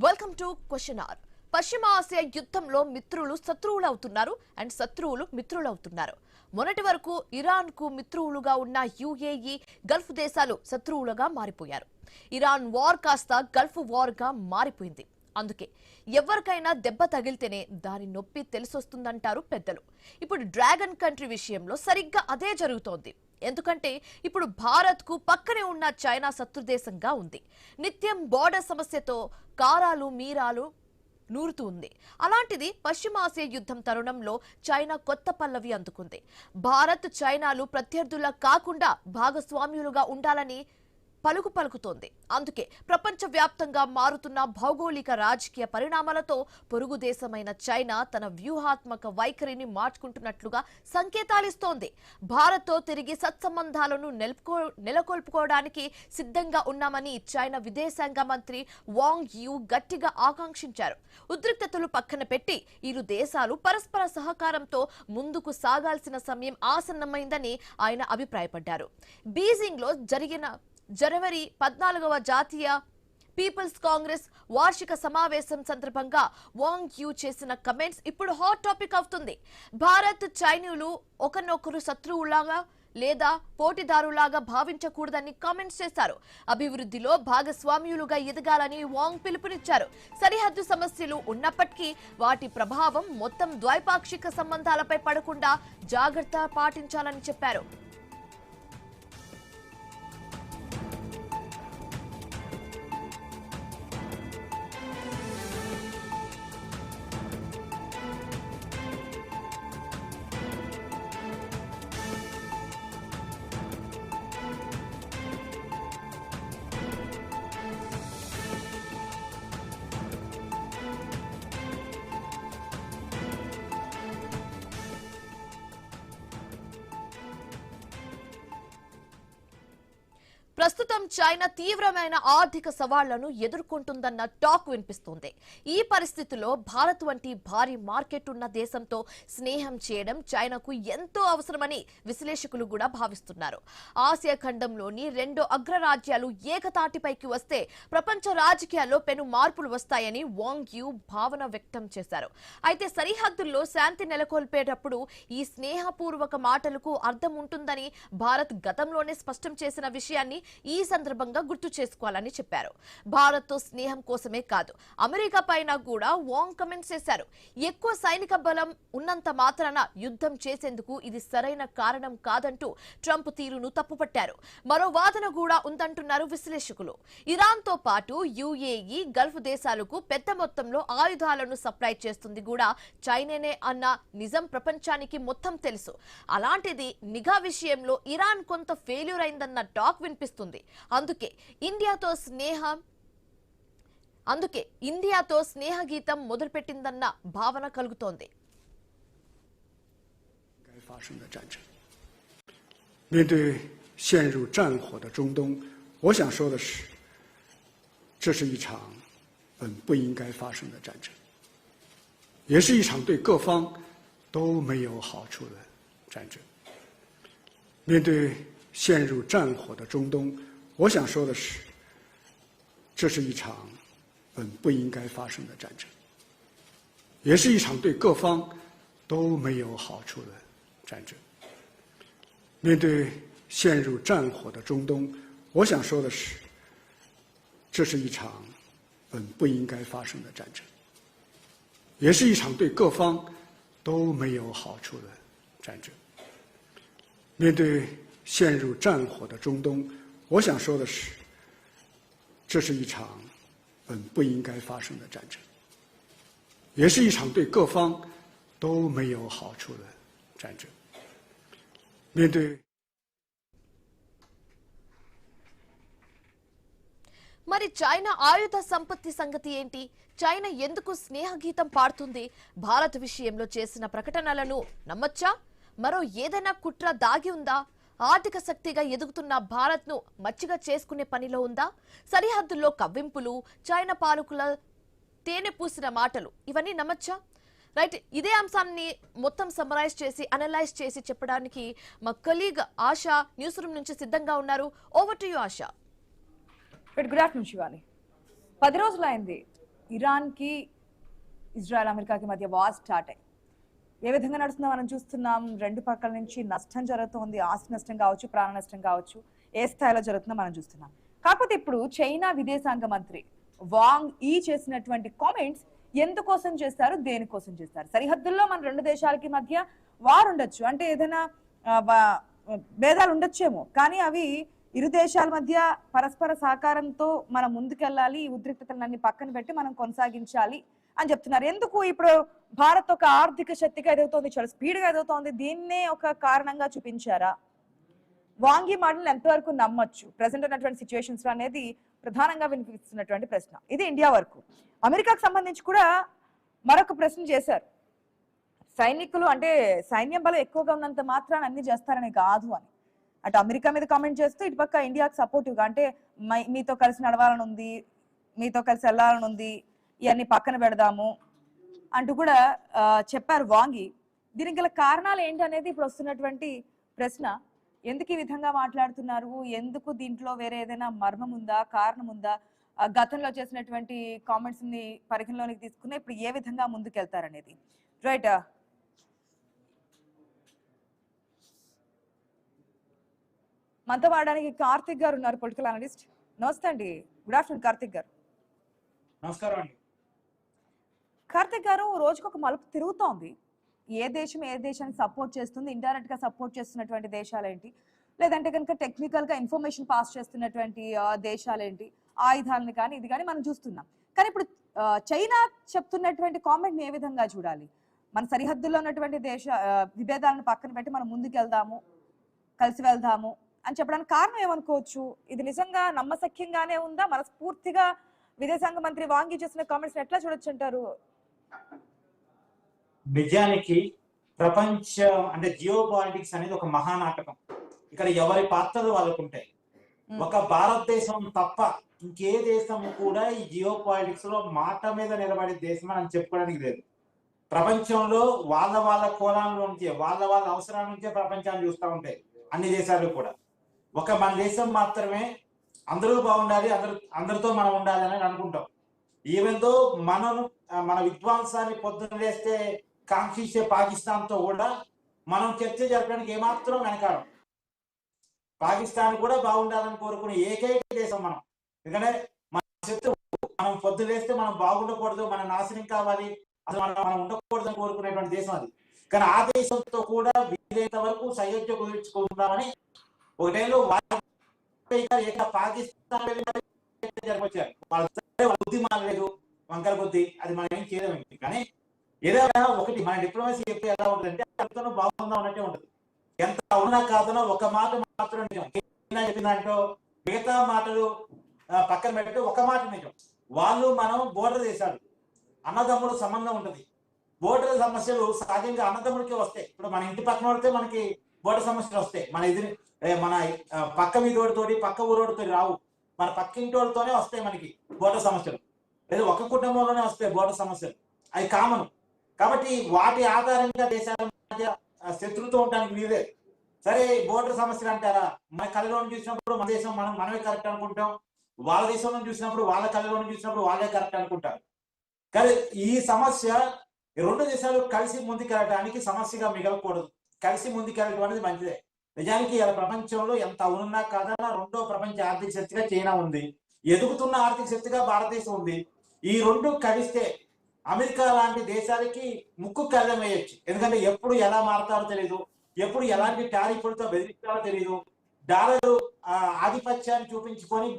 Welcome to question hour. పశ్చిమ Asia యుద్ధంలో మిత్రులు శత్రువులు అవుతున్నారు అండ్ శత్రువులు మిత్రులు అవుతున్నారు. మొన్నటి వరకు ఇరాన్ కు మిత్రులుగా ఉన్న యుఏఈ గల్ఫ్ దేశాలు శత్రువులుగా మారిపోయారు. ఇరాన్ వార్ కాస్త గల్ఫ్ వార్ గా మారిపోయింది. అందుకే ఎవరికైనా దెబ్బ తగిలితేనే దాని నొప్పి తెలిసొస్తుందంటారు పెద్దలు. ఇప్పుడు డ్రాగన్ కంట్రీ విషయంలో సరిగ్గా అదే జరుగుతోంది. ఎందుకంటే ఇప్పుడు భారత్ కు పక్కనే ఉన్న చైనా శత్రుదేశంగా ఉంది. నిత్యం బోర్డర్ సమస్యతో కారాలు మీరాలు నూరుతూ ఉంది. అలాంటిది పశ్చిమాసియా యుద్ధం తరుణంలో చైనా కొత్త పల్లవి అందుకుంది. భారత్ చైనాలు ప్రత్యర్థులా కాకుండా భాగస్వామ్యులుగా ఉండాలని పలుకుతోంది. అందుకే ప్రపంచవ్యాప్తంగా మారుతున్న భౌగోళిక రాజకీయ పరిణామాలతో పొరుగు దేశమైన చైనా తన వ్యూహాత్మక వైఖరిని మార్చుకుంటున్నట్లుగా సంకేతాలిస్తోంది. భారత్తో తిరిగి సత్సంబంధాలను నెలకొల్పుకోవడానికి సిద్ధంగా ఉన్నామని చైనా విదేశాంగ మంత్రి వాంగ్ యూ గట్టిగా ఆకాంక్షించారు. ఉద్రిక్తతలు పక్కన పెట్టి ఇరు దేశాలు పరస్పర సహకారంతో ముందుకు సాగాల్సిన సమయం ఆసన్నమైందని ఆయన అభిప్రాయపడ్డారు. బీజింగ్ లో జరిగిన జనవరి 14వ జాతీయ పీపుల్స్ కాంగ్రెస్ వార్షిక సమావేశం సందర్భంగా వాంగ్ యూ చేసిన కమెంట్స్ ఇప్పుడు హాట్ టాపిక్ అవుతుంది. భారత్ చైనీయులు ఒకరినొకరు శత్రువులాగా లేదా పోటీదారులాగా భావించకూడదని కామెంట్స్ చేశారు. అభివృద్ధిలో భాగస్వామ్యులుగా ఎదగాలని వాంగ్ పిలుపునిచ్చారు. సరిహద్దు సమస్యలు ఉన్నప్పటికీ వాటి ప్రభావం మొత్తం ద్వైపాక్షిక సంబంధాలపై పడకుండా జాగ్రత్త పాటించాలని చెప్పారు. ప్రస్తుతం చైనా తీవ్రమైన ఆర్థిక సవాళ్లను ఎదుర్కొంటుందన్న టాక్ వినిపిస్తోంది. ఈ పరిస్థితుల్లో భారత్ వంటి భారీ మార్కెట్ ఉన్న దేశంతో స్నేహం చేయడం చైనాకు ఎంతో అవసరమని విశ్లేషకులు కూడా భావిస్తున్నారు. ఆసియా ఖండంలోని రెండు అగ్రరాజ్యాలు ఏకతాటిపైకి వస్తే ప్రపంచ రాజకీయాల్లో పెను మార్పులు వస్తాయని వాంగ్ యూ భావన వ్యక్తం చేశారు. అయితే సరిహద్దుల్లో శాంతి నెలకొల్పేటప్పుడు ఈ స్నేహపూర్వక మాటలకు అర్థం ఉంటుందని భారత్ గతంలోనే స్పష్టం చేసిన విషయాన్ని ఈ సందర్భంగా గుర్తు చేసుకోవాలని చెప్పారు. భారత్ తో స్నేహం కోసమే కాదు, అమెరికా పైన కూడా వాంగ్ కమెంట్స్ చేశారు. ఎక్కువ సైనిక బలం ఉన్నంత మాత్రాన యుద్ధం చేసేందుకు ఇది సరైన కారణం కాదంటూ ట్రంప్ తీరును తప్పుపట్టారు. మరో వాదన కూడా ఉందంటున్నారు విశ్లేషకులు. ఇరాన్ తో పాటు యుఏఈ గల్ఫ్ దేశాలకు పెద్ద మొత్తంలో ఆయుధాలను సప్లై చేస్తుంది కూడా చైనానే అన్న నిజం ప్రపంచానికి మొత్తం తెలుసు. అలాంటిది నిఘా విషయంలో ఇరాన్ కొంత ఫెయిల్యూర్ అయిందన్న టాక్ వినిపిస్తుంది. అందుకే ఇండియాతో స్నేహ గీతం మొదలుపెట్టిందన్న భావన కలుగుతోంది. 面对陷入战火的中东，我想说的是，这是一场本不应该发生的战争，也是一场对各方都没有好处的战争。面对陷入战火的中东，我想说的是，这是一场本不应该发生的战争，也是一场对各方都没有好处的战争。面对陷入战火的中东，我想说的是，这是一场本不应该发生的战争，也是一场对各方都没有好处的战争。面对陷入战火的中东，我想说的是，这是一场本不应该发生的战争，也是一场对各方都没有好处的战争。面对 మరి చైనా ఆయుధ సంపత్తి సంగతి ఏంటి? చైనా ఎందుకు స్నేహ గీతం పాడుతుంది? భారత్ విషయంలో చేసిన ప్రకటనలను నమ్మొచ్చా? మరో ఏదైనా కుట్ర దాగి ఉందా? ఆర్థిక శక్తిగా ఎదుగుతున్న భారత్ ను మచ్చిగా చేసుకునే పనిలో ఉందా? సరిహద్దుల్లో కవ్వింపులు, చైనా పాలకుల తేనె పూసిన మాటలు, ఇవన్నీ నమ్మొచ్చా? రైట్, ఇదే అంశాన్ని మొత్తం సమరైజ్ చేసి అనలైజ్ చేసి చెప్పడానికి మా కొలీగ్ ఆశా న్యూస్ రూమ్ నుంచి సిద్ధంగా ఉన్నారు. Over to you ASHA. Good afternoon Shivani. 10 రోజులైంది ఇరాన్కి ఇజ్రాయెల్ అమెరికాకి మధ్య వార్ స్టార్ట్ అయ్యి ఏ విధంగా నడుస్తుందో మనం చూస్తున్నాం. రెండు పక్కల నుంచి నష్టం జరుగుతుంది. ఆస్తి నష్టం కావచ్చు, ప్రాణ నష్టం కావచ్చు, ఏ స్థాయిలో జరుగుతుందో మనం చూస్తున్నాం. కాకపోతే ఇప్పుడు చైనా విదేశాంగ మంత్రి వాంగ్ ఈ చేసినటువంటి కామెంట్స్ ఎందుకోసం చేస్తారు, దేనికోసం చేస్తారు? సరిహద్దుల్లో మన రెండు దేశాలకి మధ్య వార్ ఉండొచ్చు, అంటే ఏదైనా భేదాలు ఉండొచ్చేమో, కానీ అవి ఇరు దేశాల మధ్య పరస్పర సహకారంతో మనం ముందుకెళ్ళాలి, ఈ ఉద్రిక్తతలన్నీ పక్కన పెట్టి మనం కొనసాగించాలి అని చెప్తున్నారు. ఎందుకు ఇప్పుడు భారత్ ఒక ఆర్థిక శక్తిగా ఎదుగుతోంది, చాలా స్పీడ్గా ఎదుగుతోంది, దీన్నే ఒక కారణంగా చూపించారా? వాంగి మాటలు ఎంతవరకు నమ్మొచ్చు ప్రెసెంట్ ఉన్నటువంటి సిచ్యువేషన్స్ లో అనేది ప్రధానంగా వినిపిస్తున్నటువంటి ప్రశ్న. ఇది ఇండియా వరకు. అమెరికాకు సంబంధించి కూడా మరొక ప్రశ్న చేశారు. సైనికులు అంటే సైన్యం బలం ఎక్కువగా ఉన్నంత మాత్రాన అన్ని చేస్తారని కాదు అని. అటు అమెరికా మీద కామెంట్ చేస్తూ ఇటు పక్క ఇండియాకు సపోర్టివ్గా, అంటే మీతో కలిసి నడవాలని ఉంది, మీతో కలిసి వెళ్ళాలని ఉంది, ఇవన్నీ పక్కన పెడదాము అంటూ కూడా చెప్పారు వాంగి. దీనికి గల కారణాలు ఏంటి అనేది ఇప్పుడు వస్తున్నటువంటి ప్రశ్న. ఎందుకు ఈ విధంగా మాట్లాడుతున్నారు, ఎందుకు దీంట్లో వేరే ఏదైనా మర్మం ఉందా, కారణం ఉందా, గతంలో చేసినటువంటి కామెంట్స్ ని పరిగణలోనికి తీసుకుని ఇప్పుడు ఏ విధంగా ముందుకెళ్తారనేది. రైట్, మనతో వాడడానికి కార్తిక్ గారు ఉన్నారు, పొలిటికల్ అనలిస్ట్. నమస్తే అండి, గుడ్ ఆఫ్టర్నూన్ కార్తిక్ గారు. నమస్కారం అండి. కార్తిక్ గారు, రోజుకు ఒక మలుపు తిరుగుతోంది. ఏ దేశం ఏ దేశాన్ని సపోర్ట్ చేస్తుంది, ఇండైరెక్ట్ గా సపోర్ట్ చేస్తున్నటువంటి దేశాలు ఏంటి, లేదంటే కనుక టెక్నికల్ గా ఇన్ఫర్మేషన్ పాస్ చేస్తున్నటువంటి దేశాలు ఏంటి, ఆయుధాలని కానీ ఇది కానీ మనం చూస్తున్నాం. కానీ ఇప్పుడు చైనా చెప్తున్నటువంటి కామెంట్ ని ఏ విధంగా చూడాలి? మన సరిహద్దుల్లో ఉన్నటువంటి విభేదాలను పక్కన పెట్టి మనం ముందుకు వెళ్దాము, కలిసి వెళ్దాము అని చెప్పడానికి కారణం ఏమనుకోవచ్చు? ఇది నిజంగా నమ్మశక్యంగానే ఉందా? మనస్ఫూర్తిగా విదేశాంగ మంత్రి వాంగి చేసిన కామెంట్స్ ఎట్లా చూడొచ్చు అంటారు? నిజానికి ప్రపంచం అంటే జియో పాలిటిక్స్ అనేది ఒక మహానాటకం. ఇక్కడ ఎవరి పాత్రలు వాళ్ళకు ఉంటాయి. ఒక భారతదేశం తప్ప ఇంకే దేశం కూడా ఈ జియో పాలిటిక్స్ లో మాట మీద నిలబడే దేశం అని చెప్పుకోవడానికి లేదు. ప్రపంచంలో వాళ్ళ కోణాల నుంచే, వాళ్ళ అవసరాల నుంచే ప్రపంచాన్ని చూస్తూ ఉంటాయి అన్ని దేశాలు కూడా. ఒక మన దేశం మాత్రమే అందరూ బాగుండాలి, అందరితో మనం ఉండాలి అని అనుకుంటాం. ఈవెన్ దో మన విధ్వంసాన్ని పొద్దున వేస్తే కాంక్షించే పాకిస్తాన్ తో కూడా మనం చర్చ జరపడానికి ఏమాత్రం వెనకాడం. పాకిస్తాన్ కూడా బాగుండాలని కోరుకునే ఏకైక దేశం మనం. ఎందుకంటే మన శత్రువు, మనం పొద్దున వేస్తే మనం బాగుండకూడదు, మన నాశనం కావాలి, అసలు మనం ఉండకూడదు అని కోరుకునేటువంటి దేశం అది. కానీ ఆ దేశంతో కూడా వీలైనంత వరకు సయోధ్య కుదుర్చుకుందామని ఒక టైంలో పాకిస్తాన్ జరిపొచ్చారు. వాళ్ళ బుద్ధి మారలేదు, వంకర బుద్ధి, అది మనం ఏం చేయలేము. కానీ ఏదైనా ఒకటి మన డిప్లొమసీ చెప్పి ఎలా ఉంటుందంటే అంతలో బాగుందా ఉన్నట్టే ఉంటుంది. ఎంత అవునా కాదనో ఒక మాట మాత్రం నిజం. చెప్పినంటో మిగతా మాటలు పక్కన పెట్టి ఒక మాట నిజం. వాళ్ళు మనం బోర్డర్ దేశాలు, అన్నదమ్ముడు సంబంధం ఉంటుంది. బోర్డర్ సమస్యలు సహజంగా అన్నదమ్ముడికే వస్తాయి. ఇప్పుడు మన ఇంటి పక్కన పడితే మనకి బోర్డర్ సమస్యలు వస్తాయి. మన పక్క వీధోడితోటి పక్క ఊరోడితో రావు, మన పక్కింటి వాళ్ళతోనే వస్తాయి మనకి బోర్డర్ సమస్యలు. లేదా ఒక కుటుంబంలోనే వస్తాయి బోర్డర్ సమస్యలు, అవి కామన్. కాబట్టి వాటి ఆధారంగా దేశాల మధ్య శత్రుత్వం ఉండడానికి వీలే. సరే, బోర్డర్ సమస్యలు అంటారా, మన కళ్ళలో చూసినప్పుడు మన దేశం మనమే కరెక్ట్ అనుకుంటాం, వాళ్ళ దేశంలో చూసినప్పుడు వాళ్ళ కళ్ళలో చూసినప్పుడు వాళ్ళే కరెక్ట్ అనుకుంటారు. కానీ ఈ సమస్య రెండు దేశాలు కలిసి ముందుకెళ్ళడానికి సమస్యగా మిగలకూడదు. కలిసి ముందుకెళ్ళడం అనేది మంచిదే. నిజానికి ఇలా ప్రపంచంలో ఎంత అవునున్నా కాదన్నా రెండో ప్రపంచ ఆర్థిక శక్తిగా చైనా ఉంది, ఎదుగుతున్న ఆర్థిక శక్తిగా భారతదేశం ఉంది. ఈ రెండు కలిస్తే అమెరికా లాంటి దేశాలకి ముక్కు కళ్ళం వేయొచ్చు. ఎందుకంటే ఎప్పుడు ఎలా మారతారో తెలియదు, ఎప్పుడు ఎలాంటి టారిఫ్లతో బెదిరిస్తారో తెలియదు. డాలర్ ఆధిపత్యాన్ని చూపించుకొని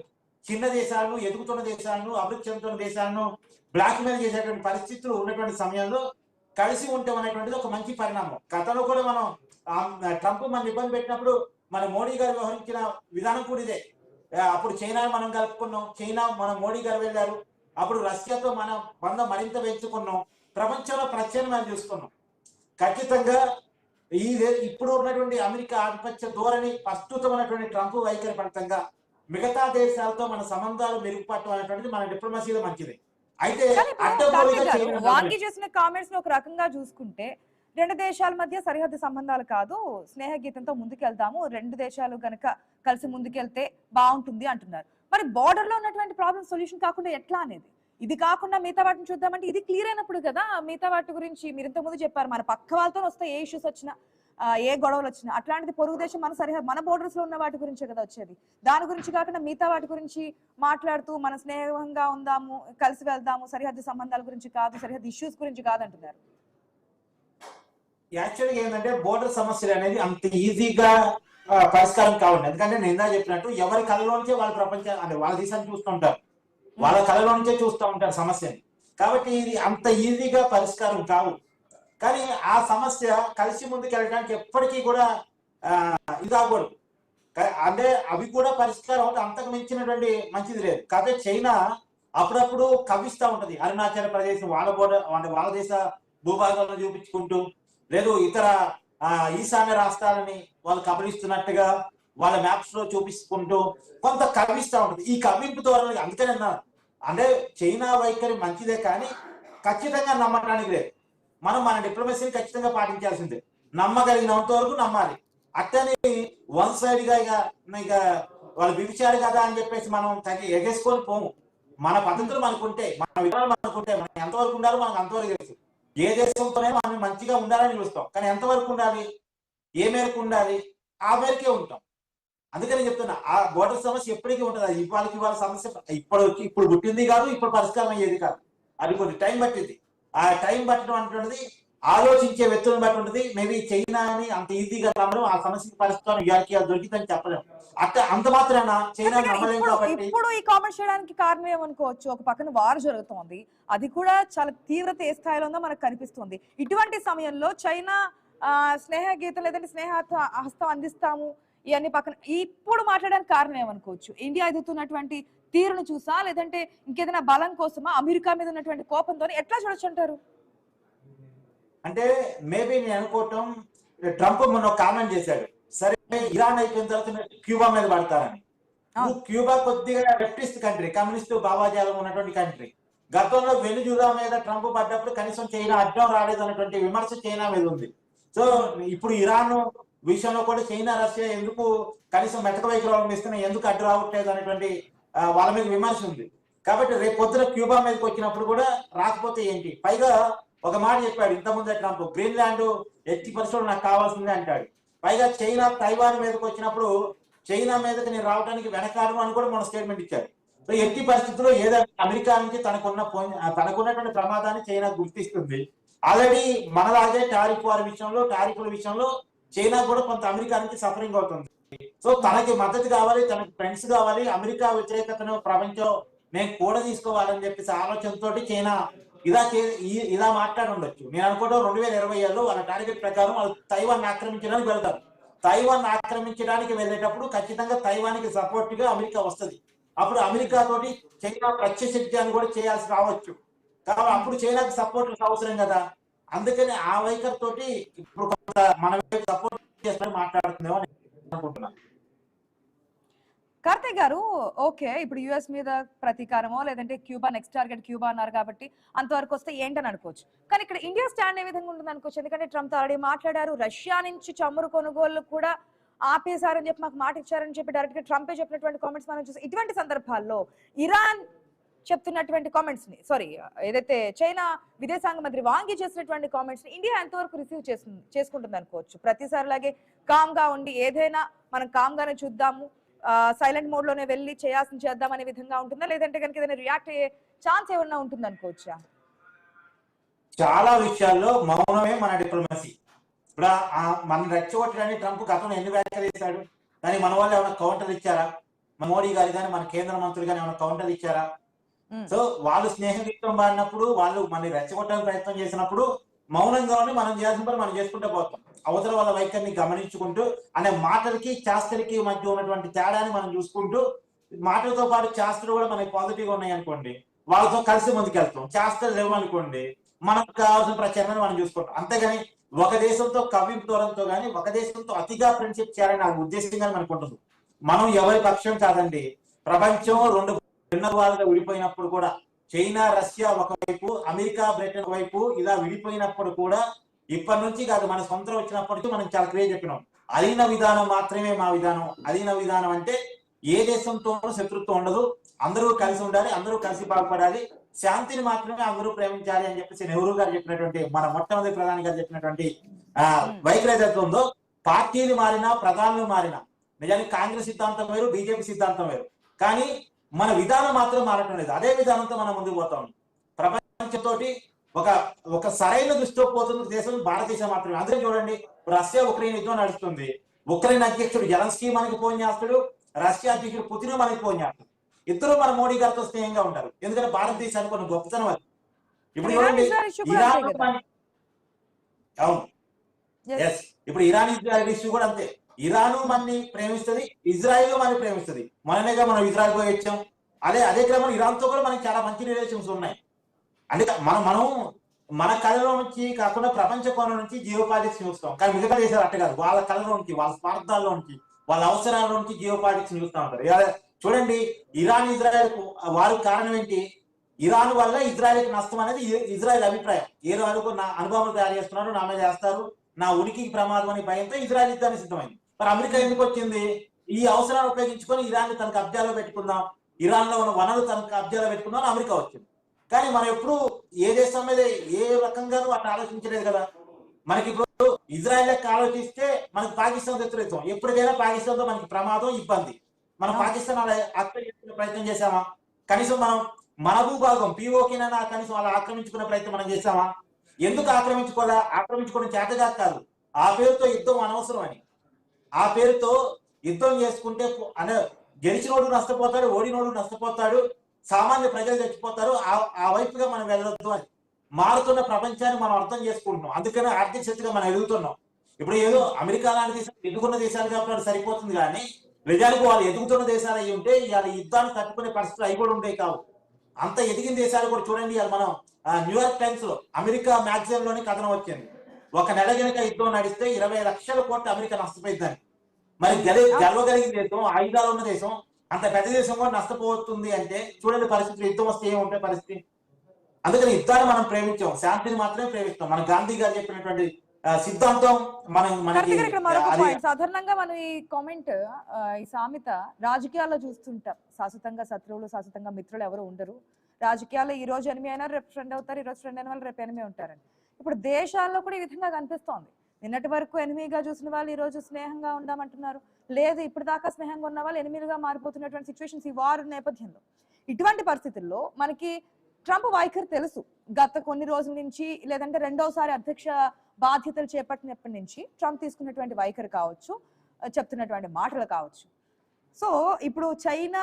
చిన్న దేశాలను, ఎదుగుతున్న దేశాలను, అభివృద్ధి చెందుతున్న దేశాలను బ్లాక్ మెయిల్ చేసేటువంటి పరిస్థితులు ఉన్నటువంటి సమయంలో కలిసి ఉంటాం అనేటువంటిది ఒక మంచి పరిణామం. గతంలో కూడా మనం ట్రంప్ మన ఇబ్బంది పెట్టినప్పుడు మన మోడీ గారు వ్యవహరించిన విధానం కూడా ఇదే. అప్పుడు చైనా మనం కలుపుకున్నాం, చైనా మన మోడీ గారు వెళ్ళారు. అప్పుడు రష్యాతో మన బంధం మరింత పెంచుకున్నాం, ప్రపంచంలో ప్రత్యామ్నాయం చూసుకున్నాం. ఖచ్చితంగా ఇప్పుడు ఉన్నటువంటి అమెరికా ఆధిపత్య ధోరణి, ప్రస్తుతమైనటువంటి ట్రంప్ వైఖరి ఫలితంగా మిగతా దేశాలతో మన సంబంధాలు మెరుగుపడటం అనేటువంటిది మన డిప్లొమసీలో మంచిది. అయితే వాంగి చేసిన కామెంట్స్ ఒక రకంగా చూసుకుంటే రెండు దేశాల మధ్య సరిహద్దు సంబంధాలు కాదు, స్నేహ గీతంతో ముందుకెళ్తాము, రెండు దేశాలు గనక కలిసి ముందుకెళ్తే బాగుంటుంది అంటున్నారు. మరి బార్డర్ లో ఉన్నటువంటి ప్రాబ్లమ్ సొల్యూషన్ కాకుండా ఎట్లా అనేది ఇది కాకుండా మిగతా వాటిని చూద్దామంటే ఇది క్లియర్ అయినప్పుడు కదా మిగతా వాటి గురించి మీరు ఇంతకుముందు చెప్పారు. మన పక్క వాళ్ళతో వస్తే ఏ ఇష్యూస్ వచ్చినా ఏ గొడవలు వచ్చినా అట్లాంటిది పొరుగు దేశం మన సరిహద్దు మన బోర్డర్స్ లో ఉన్న వాటి గురించే కదా వచ్చేది. దాని గురించి కాకుండా మిగతా వాటి గురించి మాట్లాడుతూ మన స్నేహంగా ఉందాము, కలిసి వెళ్దాము, సరిహద్దు సంబంధాల గురించి కాదు, సరిహద్దు ఇష్యూస్ గురించి కాదంటున్నారు. యాక్చువల్గా ఏంటంటే బోర్డర్ సమస్యలు అనేది అంత ఈజీగా పరిష్కారం కావండి. ఎందుకంటే నేను ఇందా చెప్పినట్టు ఎవరి కళలోంచే వాళ్ళ ప్రపంచం అంటే వాళ్ళ దేశాన్ని చూస్తూ ఉంటారు, వాళ్ళ కళలోంచే చూస్తూ ఉంటారు సమస్యని. కాబట్టి ఇది అంత ఈజీగా పరిష్కారం కావు. కానీ ఆ సమస్య కలిసి ముందుకు వెళ్ళడానికి ఎప్పటికీ కూడా ఇది కాకూడదు. అంటే అవి కూడా పరిష్కారం అవుతుంది, అంతకు మించినటువంటి మంచిది లేదు. కాబట్టి చైనా అప్పుడప్పుడు కవ్విస్తూ ఉంటది అరుణాచల్ ప్రదేశ్ వాళ్ళ బోర్డర్ అంటే వాళ్ళ దేశ భూభాగంలో చూపించుకుంటూ, లేదు ఇతర ఈశాన్య రాష్ట్రాలని వాళ్ళు కబలిస్తున్నట్టుగా వాళ్ళ మ్యాప్స్ లో చూపించుకుంటూ కొంత కవ్విస్తూ ఉంటది. ఈ కవ్వింపు ద్వారా అందుకని అన్నారు అంటే చైనా వైఖరి మంచిదే కానీ ఖచ్చితంగా నమ్మటానికి లేదు. మనం మన డిప్లొమసీని ఖచ్చితంగా పాటించాల్సిందే, నమ్మగలిగినంత వరకు నమ్మాలి. అట్టని వన్ సైడ్ గా ఇక వాళ్ళు విడిచారు కదా అని చెప్పేసి మనం ఎగేసుకొని పోము. మన పద్ధతులు మనకుంటే, మన విధానాలు మనకుంటే, మనం ఎంతవరకు ఉండాలో మనకు అంతవరకు తెలుసు. ఏ దేశంతోనే మనం మంచిగా ఉండాలని చూస్తాం, కానీ ఎంతవరకు ఉండాలి, ఏ మేరకు ఉండాలి, ఆ మేరకే ఉంటాం. అందుకని చెప్తున్నా ఆ బోర్డర్ సమస్య ఎప్పటికీ ఉంటుంది. అది ఇవాళ సమస్య ఇప్పుడు పుట్టింది కాదు, ఇప్పుడు పరిష్కారం అయ్యేది కాదు. అది కొన్ని టైం పట్టింది. ఆ టైం పట్టడం అంటున్నది ఆలోచించే వ్యక్తులను బట్టి ఉంటుంది. మేబీ చైనా అని అంత ఈజీగా నమ్మడం ఆ సమస్యకి పరిష్కారం ఇవాళకి దొరికిందని చెప్పలేము. అంత మాత్రాన చైనా నమ్మలేం కాబట్టి ఇప్పుడు ఈ కామెంట్స్ చేయడానికి కారణం ఏమనుకోవచ్చు, ఒక పక్కన వార్ జరుగుతోంది, అది కూడా చాలా తీవ్రత ఏ స్థాయిలో ఉందో మనకు కనిపిస్తుంది. ఇటువంటి సమయంలో చైనా స్నేహ గీతం లేదంటే స్నేహ హస్తం అందిస్తాము ఇవన్నీ పక్కన ఇప్పుడు మాట్లాడడానికి కారణం ఏమనుకోవచ్చు? ఇండియా ఎదుగుతున్నటువంటి తీరును చూసా, లేదంటే ఇంకేదైనా బలం కోసమా, అమెరికా మీద ఉన్నటువంటి కోపంతో ఎట్లా చూడొచ్చు అంటారు? అంటే మేబీ నేను అనుకోవటం ట్రంప్ మొన్న కామెంట్ చేశాడు, సరే ఇరాన్ అయిపోయిన తర్వాత క్యూబా మీద పడతారని. క్యూబా కొద్దిగా లెఫ్టిస్ట్ కంట్రీ, కమ్యూనిస్ట్ భావాజాలం ఉన్నటువంటి కంట్రీ. గతంలో వెనుజులా మీద ట్రంప్ పడ్డప్పుడు కనీసం చైనా అడ్డం రాలేదు అన్నటువంటి విమర్శ చైనా మీద ఉంది. సో ఇప్పుడు ఇరాన్ విషయంలో కూడా చైనా రష్యా ఎందుకు కనీసం మెతక వైఖరి అవలంబిస్తున్నా, ఎందుకు అడ్డు రావట్లేదు అనేటువంటి వాళ్ళ మీద విమర్శ ఉంది. కాబట్టి రేపు పొద్దున క్యూబా మీదకి వచ్చినప్పుడు కూడా రాకపోతే ఏంటి? పైగా ఒక మాట చెప్పాడు ఇంతకుముందే ట్రంప్, గ్రీన్లాండ్ ఎట్టి పరిస్థితులు నాకు కావాల్సిందే అంటాడు. పైగా చైనా తైవాన్ మీదకి వచ్చినప్పుడు చైనా మీదకి నేను రావడానికి వెనకాడను అని కూడా మన స్టేట్మెంట్ ఇచ్చారు. సో ఎట్టి పరిస్థితుల్లో ఏదైనా అమెరికా నుంచి తనకున్నటువంటి ప్రమాదాన్ని చైనా గుర్తిస్తుంది. ఆల్రెడీ మనలాగే టారిఫ్ల విషయంలో చైనా కూడా కొంత అమెరికా నుంచి సఫరింగ్ అవుతుంది. సో తనకి మద్దతు కావాలి, తనకి ఫ్రెండ్స్ కావాలి, అమెరికా వ్యతిరేకతను ప్రపంచం నేను కూడా తీసుకోవాలని చెప్పేసి ఆలోచనతో చైనా ఇలా మాట్లాడి ఉండొచ్చు. నేను అనుకోవడం 2027లో వాళ్ళ టార్గెట్ ప్రకారం వాళ్ళు తైవాన్ ఆక్రమించడానికి వెళ్తారు. తైవాన్ ఆక్రమించడానికి వెళ్ళేటప్పుడు ఖచ్చితంగా తైవాన్కి సపోర్ట్ గా అమెరికా వస్తుంది. అప్పుడు అమెరికా తోటి చైనా ప్రత్యక్షిత్యాన్ని కూడా చేయాల్సి రావచ్చు. కాబట్టి అప్పుడు చైనాకి సపోర్ట్ అవసరం కదా. అందుకని ఆ వైఖరి తోటి ఇప్పుడు కొంత మన సపోర్ట్ చేస్తారని మాట్లాడుతుందేమో అనుకుంటున్నాను. కార్తీక్ గారు, ఓకే, ఇప్పుడు యుఎస్ మీద ప్రతీకారమో లేదంటే క్యూబా నెక్స్ట్ టార్గెట్ క్యూబా అన్నారు కాబట్టి అంతవరకు వస్తే ఏంటని అనుకోవచ్చు. కానీ ఇక్కడ ఇండియా స్టాండ్ ఏ విధంగా ఉంటుంది అనుకోవచ్చు? ఎందుకంటే ట్రంప్ ఆల్రెడీ మాట్లాడారు, రష్యా నుంచి చమురు కొనుగోలు కూడా ఆపేశారని చెప్పి మాకు మాట ఇచ్చారని చెప్పి డైరెక్ట్ గా ట్రంపే చెప్పినటువంటి కామెంట్స్ మనం చూసి, ఇటువంటి సందర్భాల్లో ఇరాన్ చెప్తున్నటువంటి కామెంట్స్ ని ఏదైతే చైనా విదేశాంగ మంత్రి వాంగి చేసినటువంటి కామెంట్స్ ని ఇండియా ఎంతవరకు రిసీవ్ చేసుకుంటుంది అనుకోవచ్చు? ప్రతిసారి లాగే కామ్ గా ఉండి ఏదైనా మనం కామ్ గానే చూద్దాము, సైలెంట్ మోడ్ లోనే వెళ్ళి చేయాల్సింది చేద్దాం అనే విధంగా ఉంటుందా, లేదంటే కనుక ఏదైనా రియాక్ట్ అయ్యే ఛాన్స్ ఏమన్నా ఉంటుంది అనుకోవచ్చా? చాలా విషయాల్లో మౌనమే మన డిప్లొమసీ. ఇప్పుడు మన రెచ్చగొట్టడానికి ట్రంప్ గతంలో ఎన్ని వ్యాఖ్యలు చేశాడు, కానీ మన వాళ్ళు ఏమైనా కౌంటర్ ఇచ్చారా? మన మోడీ గారు కానీ మన కేంద్ర మంత్రులు కానీ ఏమైనా కౌంటర్ ఇచ్చారా? సో వాళ్ళు స్నేహగీతం పాడినప్పుడు, వాళ్ళు మన రెచ్చగొట్టడానికి ప్రయత్నం చేసినప్పుడు మౌనంగా ఉండి మనం చేయాల్సిన పని మనం చేసుకుంటూ పోతాం. అవతల వాళ్ళ వైఖరిని గమనించుకుంటూ అనే మాటలకి చేష్టలకి మధ్య ఉన్నటువంటి తేడాన్ని మనం చూసుకుంటూ, మాటలతో పాటు చేష్టలు కూడా మనకి పాజిటివ్ గా ఉన్నాయి అనుకోండి, వాళ్ళతో కలిసి ముందుకెళ్తాం. చేష్టలు లేవు అనుకోండి, మనకు కావాల్సిన ప్రచారాన్ని మనం చూసుకుంటాం. అంతేగాని ఒక దేశంతో కవ్వింపు దూరంతో కానీ ఒక దేశంతో అతిగా ఫ్రెండ్షిప్ చేయాలని నాకు ఉద్దేశంగా మనకు ఉంటుంది. మనం ఎవరి పక్షం కాదండి. ప్రపంచం రెండు భిన్నవాలుగా విడిపోయినప్పుడు కూడా చైనా రష్యా ఒకవైపు, అమెరికా బ్రిటన్ వైపు ఇలా విడిపోయినప్పుడు కూడా ఇప్పటి నుంచి కాదు, మన సొంతం వచ్చినప్పటికీ మనం చాలా క్లియర్ చెప్పినాం, అలీన విధానం మాత్రమే మా విధానం. అలీన విధానం అంటే ఏ దేశంతోనూ శత్రుత్వం ఉండదు, అందరూ కలిసి ఉండాలి, అందరూ కలిసి బాగుపడాలి, శాంతిని మాత్రమే అందరూ ప్రేమించాలి అని చెప్పేసి నెహ్రూ గారు చెప్పినటువంటి, మన మొట్టమొదటి ప్రధాని గారు చెప్పినటువంటి వైఖరి ఏదైతే ఉందో, పార్టీలు మారినా ప్రధానులు మారినా, నిజానికి కాంగ్రెస్ సిద్ధాంతం వేరు, బీజేపీ సిద్ధాంతం వేరు, కానీ మన విధానం మాత్రం మారటం లేదు. అదే విధానంతో మనం ముందుకు పోతా ఉన్నాం. ప్రపంచంతో ఒక సరైన దృష్టితో పోతున్న దేశం భారతదేశం మాత్రమే. అందుకే చూడండి, రష్యా ఉక్రెయిన్ యుద్ధం నడుస్తుంది. ఉక్రెయిన్ అధ్యక్షుడు జెలెన్స్కీ మనకి ఫోన్ చేస్తాడు, రష్యా అధ్యక్షుడు పుతిన్ మనకి ఫోన్ చేస్తాడు. ఇద్దరు మన మోడీ గారితో స్నేహంగా ఉంటారు. ఎందుకంటే భారతదేశానికి కొన్ని గొప్పతనం అది. ఇప్పుడు చూడండి, ఇరాన్ అవును ఎస్, ఇప్పుడు ఇరాన్ ఇజ్రాయెల్ ఇష్యూ కూడా అంతే. ఇరాను మనని ప్రేమిస్తుంది, ఇజ్రాయెల్ మనని ప్రేమిస్తుంది. మననేగా మనం ఇజ్రాయెల్ పోయి వచ్చాం. అదే క్రమంలో ఇరాన్ తో కూడా మనకి చాలా మంచి రిలేషన్స్ ఉన్నాయి. అంటే మనం మన కళలో నుంచి కాకుండా ప్రపంచ కోణం నుంచి జియో పాలిటిక్స్ చూస్తాం. కానీ మిగతా దేశాలు అట్ట కాదు, వాళ్ళ కళలో నుంచి, వాళ్ళ స్వార్థాల్లో నుంచి, వాళ్ళ అవసరాల నుంచి జియో పాలిటిక్స్ చూస్తూ ఉంటారు. చూడండి, ఇరాన్ ఇజ్రాయెల్ వారికి కారణం ఏంటి? ఇరాన్ వల్ల ఇజ్రాయెల్కి నష్టం అనేది ఇజ్రాయెల్ అభిప్రాయం. ఏ వరకు నా అనుభవం తయారు చేస్తున్నారు, నా మీద చేస్తారు, నా ఉనికికి ప్రమాదం అని భయంతో ఇజ్రాయెల్ యుద్ధానికి సిద్ధమైంది. మరి అమెరికా ఎందుకు వచ్చింది? ఈ అవసరాలు ఉపయోగించుకొని ఇరాన్ తన కబ్జాలో పెట్టుకుందాం, ఇరాన్ లో ఉన్న వనరులు తన కబ్జాలో పెట్టుకుందాం అని అమెరికా వచ్చింది. కానీ మనం ఎప్పుడు ఏ దేశం మీద ఏ రకంగానూ అట్లా ఆలోచించలేదు కదా. మనకి ఇప్పుడు ఇజ్రాయెల్ లెక్క ఆలోచిస్తే మనకి పాకిస్తాన్ వ్యతిరేకం. ఎప్పటికైనా పాకిస్తాన్ తో మనకి ప్రమాదం, ఇబ్బంది. మనం పాకిస్తాన్ అలా ఆక్రమించుకునే ప్రయత్నం చేశామా? కనీసం మనం మన భూభాగం పిఓకేనైనా కనీసం అలా ఆక్రమించుకునే ప్రయత్నం మనం చేశామా? ఎందుకు ఆక్రమించుకోవడం చేతగా కాదు, ఆ పేరుతో యుద్ధం అనవసరం అని. ఆ పేరుతో యుద్ధం చేసుకుంటే గెలిచినోడు నష్టపోతాడు, ఓడినోడు నష్టపోతాడు, సామాన్య ప్రజలు చచ్చిపోతారు. ఆ వైపుగా మనం వెళ్ళొద్దు అని మారుతున్న ప్రపంచాన్ని మనం అర్థం చేసుకుంటున్నాం. అందుకనే ఆర్థిక శక్తిగా మనం ఎదుగుతున్నాం. ఇప్పుడు ఏదో అమెరికా లాంటి దేశాలు ఎదుగుతున్న దేశాలు కాబట్టి సరిపోతుంది, కానీ నిజానికి వాళ్ళు ఎదుగుతున్న దేశాలు అయి ఉంటే ఇవాళ యుద్ధాన్ని తట్టుకునే పరిస్థితులు అవి కూడా ఉండేవి కావు. అంత ఎదిగిన దేశాలు కూడా చూడండి. ఇవాళ మనం న్యూయార్క్ టైమ్స్ లో అమెరికా మ్యాగజైన్ లోని కథనం వచ్చింది, ఒక నెల కనుక యుద్ధం నడిస్తే 20 లక్షల కోట్ల అమెరికా నష్టపోయిందని. మరి గెలవగలిగిన దేశం, ఆయుధాలు ఉన్న దేశం, అంత పెద్ద దేశం కూడా నష్టపోతుంది అంటే చూడండి పరిస్థితులు. యుద్ధం వస్తే ఏముంటాయి పరిస్థితి? అందుకని యుద్ధాన్ని మనం ప్రేమించాం, శాంతిని మాత్రమే ప్రేమిస్తాం. మన గాంధీ గారు చెప్పినటువంటి సిద్ధాంతం మనకి సాధారణంగా మనం ఈ కామెంట్, ఈ సామెత రాజకీయాల్లో చూస్తుంటాం. శాశ్వతంగా శత్రువులు, శాశ్వతంగా మిత్రులు ఎవరు ఉండరు. రాజకీయాల్లో ఈ రోజు ఎనిమి అయినా రేపు ఫ్రెండ్ అవుతారు, ఈ రోజు ఫ్రెండ్ అయిన వాళ్ళు రేపు ఎనిమి ఉంటారని. ఇప్పుడు దేశాల్లో కూడా ఈ విధంగా కనిపిస్తోంది. నిన్నటి వరకు ఎనిమిగా చూసిన వాళ్ళు ఈ రోజు స్నేహంగా ఉందామంటున్నారు. లేదు, ఇప్పుడు దాకా స్నేహంగా ఉన్న వాళ్ళు ఎనిమిదిగా మారిపోతున్నటువంటి సిచ్యువేషన్స్ ఈ వార్ నేపథ్యంలో. ఇటువంటి పరిస్థితుల్లో మనకి ట్రంప్ వైఖరి తెలుసు. గత కొన్ని రోజుల నుంచి, లేదంటే రెండోసారి అధ్యక్ష బాధ్యతలు చేపట్టినప్పటి నుంచి ట్రంప్ తీసుకున్నటువంటి వైఖరి కావచ్చు, చెప్తున్నటువంటి మాటలు కావచ్చు. సో ఇప్పుడు చైనా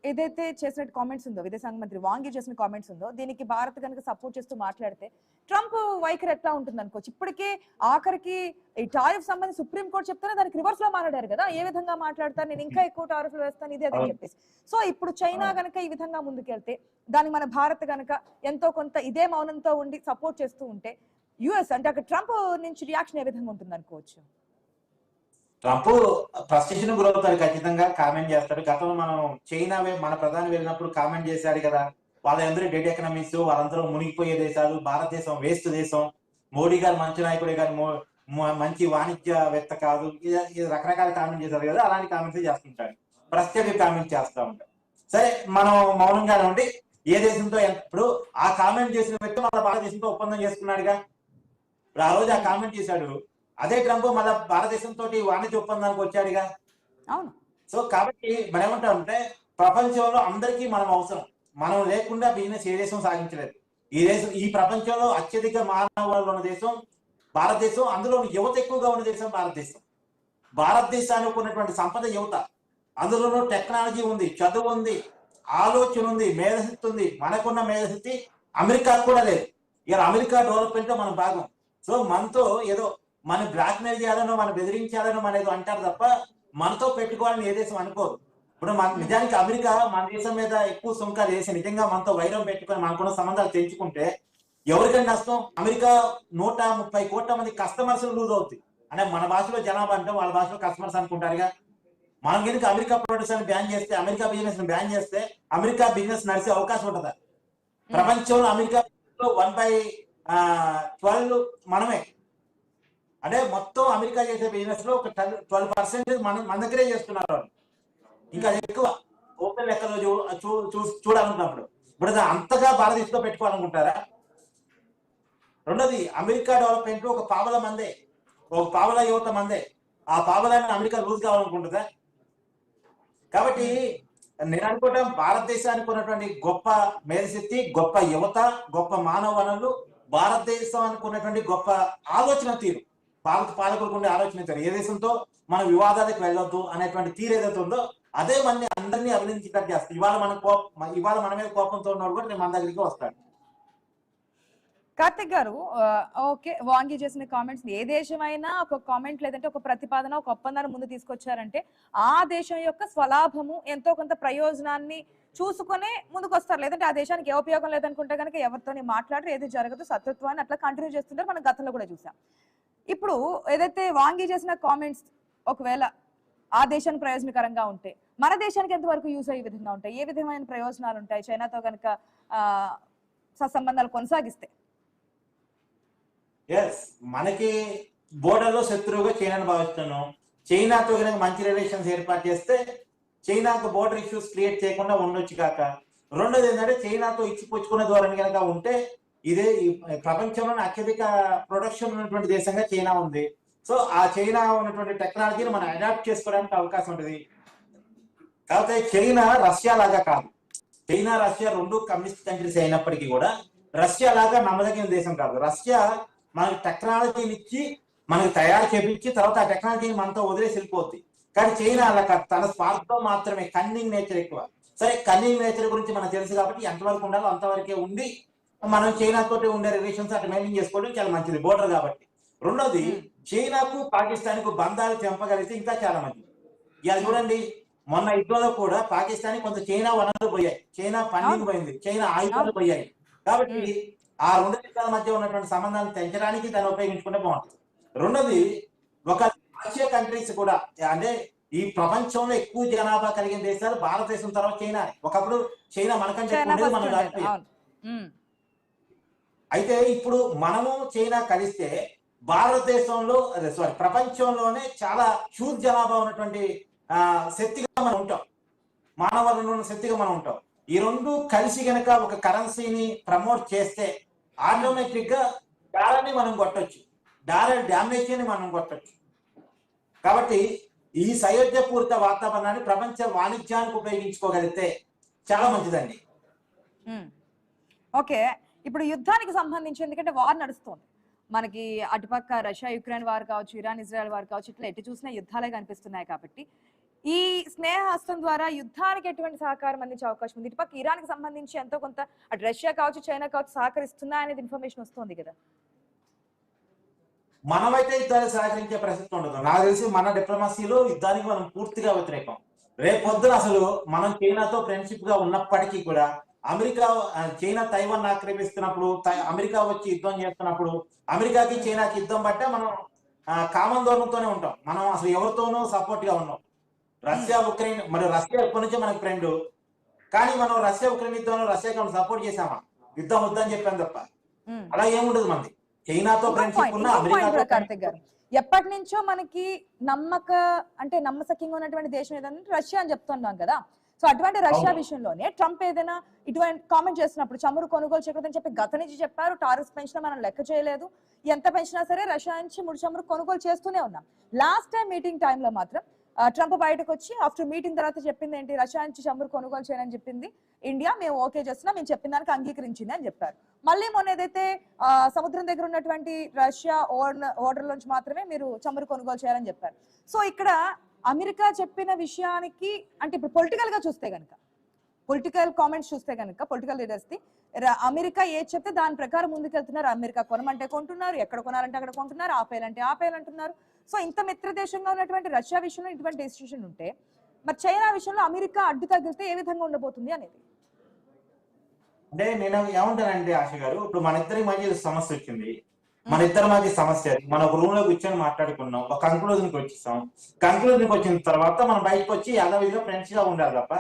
ఏదైతే చేసిన కామెంట్స్ ఉందో, విదేశాంగ మంత్రి వాంగ్ యీ చేసిన కామెంట్స్ ఉందో, దీనికి భారత్ కనుక సపోర్ట్ చేస్తూ మాట్లాడితే ట్రంప్ వైఖరి ఎట్లా ఉంటుంది అనుకోవచ్చు. ఇప్పటికే ఆఖరికి ఈ టారిఫ్ సంబంధించి సుప్రీంకోర్టు చెప్తేనే దానికి రివర్స్ లో మాట్లాడారు కదా, ఏ విధంగా మాట్లాడతారు, నేను ఇంకా ఎక్కువ టారిఫ్లు వేస్తాను ఇదే అని చెప్పేసి. సో ఇప్పుడు చైనా గనక ఈ విధంగా ముందుకెళ్తే, దానికి మన భారత్ గనక ఎంతో కొంత ఇదే మౌనంతో ఉండి సపోర్ట్ చేస్తూ ఉంటే, యుఎస్ అంటే అక్కడ ట్రంప్ నుంచి రియాక్షన్ ఏ విధంగా ఉంటుంది అనుకోవచ్చు? ట్రంప్ ఫ్రస్ట్రేషన్ గురవుతాడు, ఖచ్చితంగా కామెంట్ చేస్తాడు. గతంలో మనం చైనా మన ప్రధాని వెళ్ళినప్పుడు కామెంట్ చేశాడు కదా, వాళ్ళందరూ డెడ్ ఎకనామీస్, వాళ్ళందరూ మునిగిపోయే దేశాలు, భారతదేశం వేస్ట్ దేశం, మోడీ గారు మంచి నాయకుడే కానీ మంచి వాణిజ్యవేత్త కాదు, ఇది రకరకాల కామెంట్ చేశారు కదా. అలాంటి కామెంట్స్ చేస్తుంటాడు, ప్రత్యేక కామెంట్ చేస్తూ ఉంటాడు. సరే, మనం మౌనంగానే ఉండి ఏ దేశంతో ఇప్పుడు ఆ కామెంట్ చేసిన వ్యక్తి మన భారతదేశంతో ఒప్పందం చేసుకున్నాడుగా. ఇప్పుడు ఆ రోజు ఆ కామెంట్ చేశాడు, అదే ట్రంప్ మళ్ళీ భారతదేశంతో వాణిజ్య ఒప్పందానికి వచ్చాడుగా. సో కాబట్టి మనం ఏమంటామంటే, ప్రపంచంలో అందరికీ మనం అవసరం. మనం లేకుండా బిజినెస్ ఏ దేశం సాగించలేదు. ఈ ప్రపంచంలో అత్యధిక మానవాళులు ఉన్న దేశం భారతదేశం, అందులో యువత ఎక్కువగా ఉన్న దేశం భారతదేశం. భారతదేశానికి ఉన్నటువంటి సంపద యువత, అందులోనూ టెక్నాలజీ ఉంది, చదువు ఉంది, ఆలోచన ఉంది, మేధశక్తి ఉంది. మనకున్న మేధశక్తి అమెరికాకు కూడా లేదు. ఇక అమెరికా డెవలప్మెంట్ మన భాగం. సో మనతో ఏదో మనం బ్లాక్మెయిల్ చేయాలనో, మనం బెదిరించాలనో అనేది అంటారు తప్ప, మనతో పెట్టుకోవాలని ఏ దేశం అనుకోదు. ఇప్పుడు నిజానికి అమెరికా మన దేశం మీద ఎక్కువ సుంకాలు వేసి నిజంగా మనతో వైరం పెట్టుకొని మనకున్న సంబంధాలు తెంచుకుంటే ఎవరికైనా నష్టం? అమెరికా 130 కోట్ల మంది కస్టమర్స్ లూజ్ అవుతుంది. అంటే మన భాషలో జనాభా అంటే వాళ్ళ భాషలో కస్టమర్స్ అనుకుంటారుగా. మనం కనుక అమెరికా ప్రొడక్ట్స్ అని బ్యాన్ చేస్తే, అమెరికా బిజినెస్ బ్యాన్ చేస్తే అమెరికా బిజినెస్ నడిచే అవకాశం ఉంటుందా? ప్రపంచంలో అమెరికా 1/12 మనమే. అంటే మొత్తం అమెరికా చేసే బిజినెస్ లో ఒక 12% మన దగ్గరే చేస్తున్నారు. ఇంకా ఎక్కువ ఓపెన్ లెక్కలో చూడాలనుకున్నప్పుడు ఇప్పుడు అది అంతగా భారతదేశంలో పెట్టుకోవాలనుకుంటారా? రెండోది, అమెరికా డెవలప్మెంట్ ఒక పావల మందే, ఒక పావల యువత మందే. ఆ పావలాన్ని అమెరికా లూజ్ కావాలనుకుంటుందా? కాబట్టి నేను అనుకుంటాం భారతదేశానికి ఉన్నటువంటి గొప్ప మేధశక్తి, గొప్ప యువత, గొప్ప మానవ వనరులు, భారతదేశానికి ఉన్నటువంటి గొప్ప ఆలోచన తీరు, భారత పాలకులకు ఉండే ఆలోచన తీరు, ఏ దేశంతో మన వివాదాలకు వెళ్ళొద్దు అనేటువంటి తీరు ఏదైతే ఉందో అదే మన అందరినీ అభినందించేటట్టు చేస్తుంది. ఇవాళ మన మీద కోపంతో ఉన్నవాడు కూడా నేను మన దగ్గరికి వస్తాడు. కార్తిక్ గారు, ఓకే, వాంగి చేసిన కామెంట్స్, ఏ దేశమైనా ఒక కామెంట్ లేదంటే ఒక ప్రతిపాదన, ఒక ఒప్పందాన్ని ముందు తీసుకొచ్చారంటే ఆ దేశం యొక్క స్వలాభము, ఎంతో కొంత ప్రయోజనాన్ని చూసుకునే ముందుకు వస్తారు. లేదంటే ఆ దేశానికి ఏ ఉపయోగం లేదనుకుంటే కనుక ఎవరితోని మాట్లాడరు, ఏది జరగదు, శత్రుత్వాన్ని అట్లా కంటిన్యూ చేస్తుంటారు. మనం గతంలో కూడా చూసాం. ఇప్పుడు ఏదైతే వాంగి చేసిన కామెంట్స్ ఒకవేళ ఆ దేశానికి ప్రయోజనకరంగా ఉంటే మన దేశానికి ఎంతవరకు యూజ్ అయ్యే విధంగా ఉంటాయి? ఏ విధమైన ప్రయోజనాలు ఉంటాయి చైనాతో కనుక సత్సంబంధాలు కొనసాగిస్తే? మనకి బోర్డర్లో శత్రువుగా చైనాను భావిస్తున్నాం. చైనాతో కనుక మంచి రిలేషన్స్ ఏర్పాటు చేస్తే చైనాకు బోర్డర్ ఇష్యూస్ క్రియేట్ చేయకుండా ఉండొచ్చు కాక. రెండోది ఏంటంటే చైనాతో ఇచ్చిపుచ్చుకునే ధోరణి కనుక ఉంటే ఇదే ప్రపంచంలోనే అత్యధిక ప్రొడక్షన్ ఉన్నటువంటి దేశంగా చైనా ఉంది. సో ఆ చైనా ఉన్నటువంటి టెక్నాలజీని మనం అడాప్ట్ చేసుకోవడానికి అవకాశం ఉంటుంది. కాకపోతే చైనా రష్యా లాగా కాదు. చైనా రష్యా రెండు కమ్యూనిస్ట్ కంట్రీస్ అయినప్పటికీ కూడా రష్యా లాగా నమ్మదగిన దేశం కాదు. రష్యా మనకి టెక్నాలజీని ఇచ్చి మనకి తయారు చేపించి తర్వాత ఆ టెక్నాలజీని మనతో వదిలేసి వెళ్ళిపోద్ది. కానీ చైనా అలా కాదు, తన స్వార్థం మాత్రమే, కన్నింగ్ నేచర్ ఎక్కువ. సరే, కన్నింగ్ నేచర్ గురించి మనకు తెలుసు కాబట్టి ఎంతవరకు ఉండాలో అంతవరకే ఉండి మనం చైనాతో ఉండే రిలేషన్స్ అటు మెయింటైన్ చేసుకోవడం చాలా మంచిది, బోర్డర్ కాబట్టి. రెండోది, చైనాకు పాకిస్తాన్ కు బంధాలు తెంపగలిగితే ఇంకా చాలా మంచిది. ఇలా చూడండి, మొన్న యుద్ధంలో కూడా పాకిస్తాన్ కొంత చైనా వనరులు పోయాయి, చైనా ఫండింగ్ పోయింది, చైనా ఆయుధాలు పోయాయి. కాబట్టి ఆ రెండు దేశాల మధ్య ఉన్నటువంటి సంబంధాన్ని పెంచడానికి దాన్ని ఉపయోగించుకుంటే బాగుంటుంది. రెండోది, ఒక ఆసియా కంట్రీస్ కూడా, అంటే ఈ ప్రపంచంలో ఎక్కువ జనాభా కలిగిన దేశాలు భారతదేశం తర్వాత చైనా. ఒకప్పుడు చైనా మనకంటే మనం దాటిపోయాం. అయితే ఇప్పుడు మనము చైనా కలిస్తే భారతదేశంలో ప్రపంచంలోనే చాలా హ్యూజ్ జనాభా ఉన్నటువంటి శక్తిగా మనం ఉంటాం, మానవ వనరుల శక్తిగా మనం ఉంటాం. ఈ రెండు కలిసి గనక ఒక కరెన్సీని ప్రమోట్ చేస్తే ఆటోమేటిక్ గా డాలర్ని మనం కొట్టొచ్చు, డాలర్ డ్యామేజ్ ని మనం కొట్టొచ్చు. కాబట్టి ఈ సయోధ్యపూరిత వాతావరణాన్ని ప్రపంచ వాణిజ్యానికి ఉపయోగించుకోగలిగితే చాలా మంచిదండి. ఓకే, ఇప్పుడు యుద్ధానికి సంబంధించి, ఎందుకంటే వార్ నడుస్తుంది మనకి, అటుపక్క రష్యా యుక్రెయిన్ వార్ కావచ్చు, ఇరాన్ ఇజ్రాయెల్ వార్ కావచ్చు, ఇట్లా ఎటు చూసినా యుద్ధాలే కనిపిస్తున్నాయి. కాబట్టి ఈ స్నేహహస్తం ద్వారా యుద్ధానికి ఎటువంటి సహకారం అందించే అవకాశం ఉంది? ఇటుపక్క ఇరాన్కి సంబంధించి ఎంతో కొంత అటు రష్యా కావచ్చు, చైనా కావచ్చు సహకరిస్తుందా అనేది ఇన్ఫర్మేషన్ వస్తుంది కదా. మనమైతే యుద్ధానికి సహకరించే ప్రసక్తి ఉండదు. నాకు తెలిసి మన డిప్లొమసీలో యుద్ధానికి మనం పూర్తిగా వ్యతిరేకం. రేపొద్దున అసలు మనం చైనాతో ఫ్రెండ్షిప్ గా ఉన్నప్పటికీ కూడా అమెరికా చైనా తైవాన్ ఆక్రమిస్తున్నప్పుడు, అమెరికా వచ్చి యుద్ధం చేస్తున్నప్పుడు అమెరికాకి చైనాకి యుద్ధం బట్టే మనం కామన్ ధోరణితోనే ఉంటాం. మనం అసలు ఎవరితోనూ సపోర్ట్ గా ఉన్నాం. రష్యా ఉక్రెయిన్, మరి రష్యా ఎప్పటి నుంచే మనకి ఫ్రెండ్, కానీ మనం రష్యా ఉక్రెయిన్ యుద్ధంలో రష్యాకి సపోర్ట్ చేసామా? యుద్ధం వద్దని చెప్పాను తప్ప. అలా ఏముండదు మనది. చైనాతో ఫ్రెండ్షిప్ ఉన్న గారు, ఎప్పటి నుంచో మనకి నమ్మసక్యంగా ఉన్నటువంటి దేశం ఏదంటే రష్యా అని చెప్తున్నాం కదా. సో అటువంటి రష్యా విషయంలోనే ట్రంప్ ఏదైనా ఇటువంటి కామెంట్ చేస్తున్నప్పుడు చమురు కొనుగోలు చేయకూడదని చెప్పి గత నుంచి చెప్పారు. టారిఫ్స్ పెంచినా మనం లెక్క చేయలేదు, ఎంత పెంచినా సరే రష్యా నుంచి ముడి చమురు కొనుగోలు చేస్తూనే ఉన్నాం. లాస్ట్ టైం మీటింగ్ టైంలో మాత్రం ట్రంప్ బయటకు వచ్చి ఆఫ్టర్ మీటింగ్ తర్వాత చెప్పింది ఏంటి? రష్యా నుంచి చమురు కొనుగోలు చేయాలని చెప్పింది ఇండియా, మేము ఓకే చేస్తున్నాం, మేము చెప్పిన దానికి అంగీకరించింది అని చెప్పారు. మళ్ళీ మొన్న ఏదైతే సముద్రం దగ్గర ఉన్నటువంటి రష్యా ఓర్డర్ నుంచి మాత్రమే మీరు చమురు కొనుగోలు చేయాలని చెప్పారు. సో ఇక్కడ అమెరికా చెప్పిన విషయానికి, అంటే ఇప్పుడు పొలిటికల్ గా చూస్తే కనుక, పొలిటికల్ కామెంట్స్ చూస్తే కనుక పొలిటికల్ లీడర్స్ ది, అమెరికా ఏది చెప్తే దాని ప్రకారం ముందుకెళ్తున్నారు. అమెరికా కొనమంటే కొంటున్నారు, ఎక్కడ కొనాలంటే అక్కడ కొంటున్నారు, ఆపేయాలంటే ఆపేయాలంటున్నారు. సో ఇంత మిత్ర దేశంగా ఉన్నటువంటి రష్యా విషయంలో ఇటువంటి డెసిషన్ ఉంటే, మరి చైనా విషయంలో అమెరికా అడ్డు తగిలితే ఏ విధంగా ఉండబోతుంది అనేది? అంటే నేను ఏమంటానంటే ఆశ గారు, ఇప్పుడు మన ఇద్దరి మధ్య సమస్య వచ్చింది, మన ఇద్దరి మధ్య సమస్య, మనం ఒక రూమ్ లో కూర్చొని మాట్లాడుకున్నాం, ఒక కంక్లూజన్కి వచ్చేసాం. కంక్లూజన్కి వచ్చిన తర్వాత మనం బయటకు వచ్చి యథావిధిగా ఫ్రెండ్స్ గా ఉండాలి తప్ప,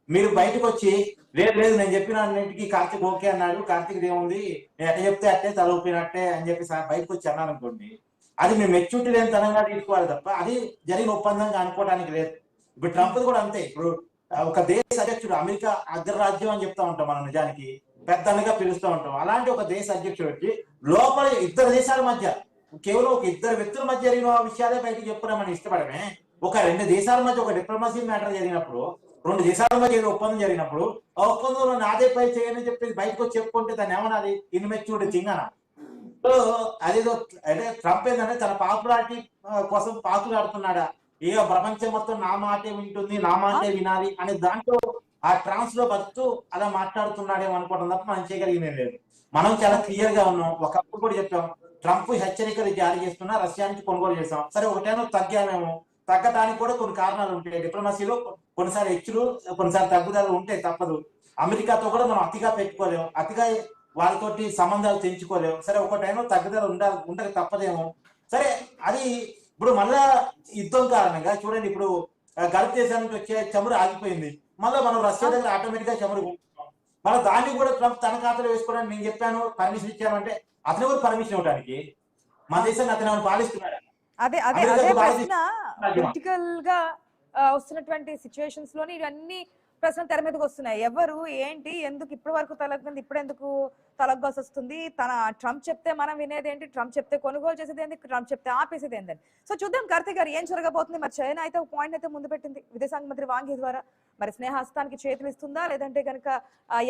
మీరు బయటకు వచ్చి లేదు నేను చెప్పిన అన్నింటికి కార్తీక్ ఓకే అన్నాడు, కార్తీక్ ఏముంది నేను ఎట్ట చెప్తే అట్టే తలూపినట్టే అని చెప్పి బయటకు వచ్చి అన్నాను అనుకోండి, అది మేము మెచ్యూరిటీ లేని తనంగా తీసుకోవాలి తప్ప అది జరిగిన ఒప్పందంగా అనుకోవడానికి లేదు. ఇప్పుడు ట్రంప్ కూడా అంతే. ఇప్పుడు ఒక దేశ అధ్యక్షుడు, అమెరికా అగ్రరాజ్యం అని చెప్తా ఉంటాం మనం, నిజానికి పెద్దగా పిలుస్తూ ఉంటాం. అలాంటి ఒక దేశ అధ్యక్షుడు వచ్చి లోపల ఇద్దరు దేశాల మధ్య, కేవలం ఒక ఇద్దరు వ్యక్తుల మధ్య జరిగిన విషయాలే బయటకు చెప్పుకున్నా మనం ఇష్టపడమే. ఒక రెండు దేశాల మధ్య ఒక డిప్లొమసీ మ్యాటర్ జరిగినప్పుడు, రెండు దేశాల మధ్య ఏదో ఒప్పందం జరిగినప్పుడు, ఆ ఒప్పందంలో నాదే పై చేయని చెప్పి బయటకు వచ్చి చెప్పుకుంటే దాన్ని ఏమన్నది? ఇన్మెచ్యూర్డ్ థింగ్ అన్న. సో అదేదో అంటే ట్రంప్ ఏంటంటే తన పాపులారిటీ కోసం పాకులాడుతున్నాడా, ఏ ప్రపంచం మొత్తం నా మాటే వింటుంది, నా మాటే వినాలి అనే దాంట్లో ఆ ట్రాన్స్ లో బతుకుతూ అలా మాట్లాడుతున్నాడేమో అనుకోవడం తప్ప మనం చేయగలిగిన లేదు. మనం చాలా క్లియర్ గా ఉన్నాం. ఒకప్పుడు కూడా చెప్పాం, ట్రంప్ హెచ్చరికలు జారీ చేస్తున్నా రష్యానికి కొనుగోలు చేస్తాం. సరే, ఒకటేమో తగ్గామేమో, తగ్గడానికి కూడా కొన్ని కారణాలు ఉంటాయి. డిప్లొమసీలో కొన్నిసార్లు హెచ్చులు, కొన్నిసార్లు తగ్గుదలలు ఉంటాయి, తప్పదు. అమెరికాతో కూడా మనం అతిగా పెట్టుకోలేము, అతిగా వాళ్ళతోటి సంబంధాలు తెంచుకోలేము. సరే, ఒక టైంలో తగ్గుదల ఉండక తప్పదేమో. సరే, అది ఇప్పుడు మళ్ళా యుద్ధం కారణంగా చూడండి, ఇప్పుడు గల్ఫ్ దేశం నుంచి వచ్చే చమురు ఆగిపోయింది. మళ్ళీ మనం రష్యా దగ్గర ఆటోమేటిక్ గా చమురు కొంటున్నాం. మళ్ళీ దాన్ని కూడా ట్రంప్ తన ఖాతాలో వేసుకోవడానికి నేను చెప్పాను, పర్మిషన్ ఇచ్చాను అంటే అతను కూడా పర్మిషన్ ఇవ్వడానికి మన దేశాన్ని అతను పాలిస్తున్నాడు. అదే అదే అదే ప్రశ్న పొలిటికల్ గా వస్తున్నటువంటి సిచ్యువేషన్స్ లోని ఇవన్నీ ప్రశ్నలు తెర మీదకి వస్తున్నాయి. ఎవరు ఏంటి ఎందుకు ఇప్పటి వరకు తలగ్గింది, ఇప్పుడు ఎందుకు తలగ్గాల్సి వస్తుంది? ట్రంప్ చెప్తే మనం వినేది ఏంటి, ట్రంప్ చెప్తే కొనుగోలు చేసేది ఏంటి, ట్రంప్ చెప్తే ఆపేసేది ఏంటని. సో చూద్దాం కార్తీక్ గారు ఏం జరగబోతుంది. మరి చైనా అయితే ఒక పాయింట్ అయితే ముందు పెట్టింది విదేశాంగ మంత్రి వాంగ్ యీ ద్వారా. మరి స్నేహస్తానికి చేతులు ఇస్తుందా, లేదంటే కనుక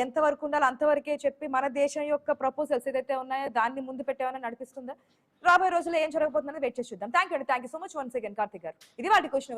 ఎంతవరకు ఉండాలో అంతవరకే చెప్పి మన దేశం యొక్క ప్రపోజల్స్ ఏదైతే ఉన్నాయో దాన్ని ముందు పెట్టేమని నడిపిస్తుందా? రాబోయే రోజుల్లో ఏం జరగబోతుందని వెయిట్ చేసి చూద్దాం. Thank you so much once again Karthik గారు. ఇది వాటి క్వశ్చన్.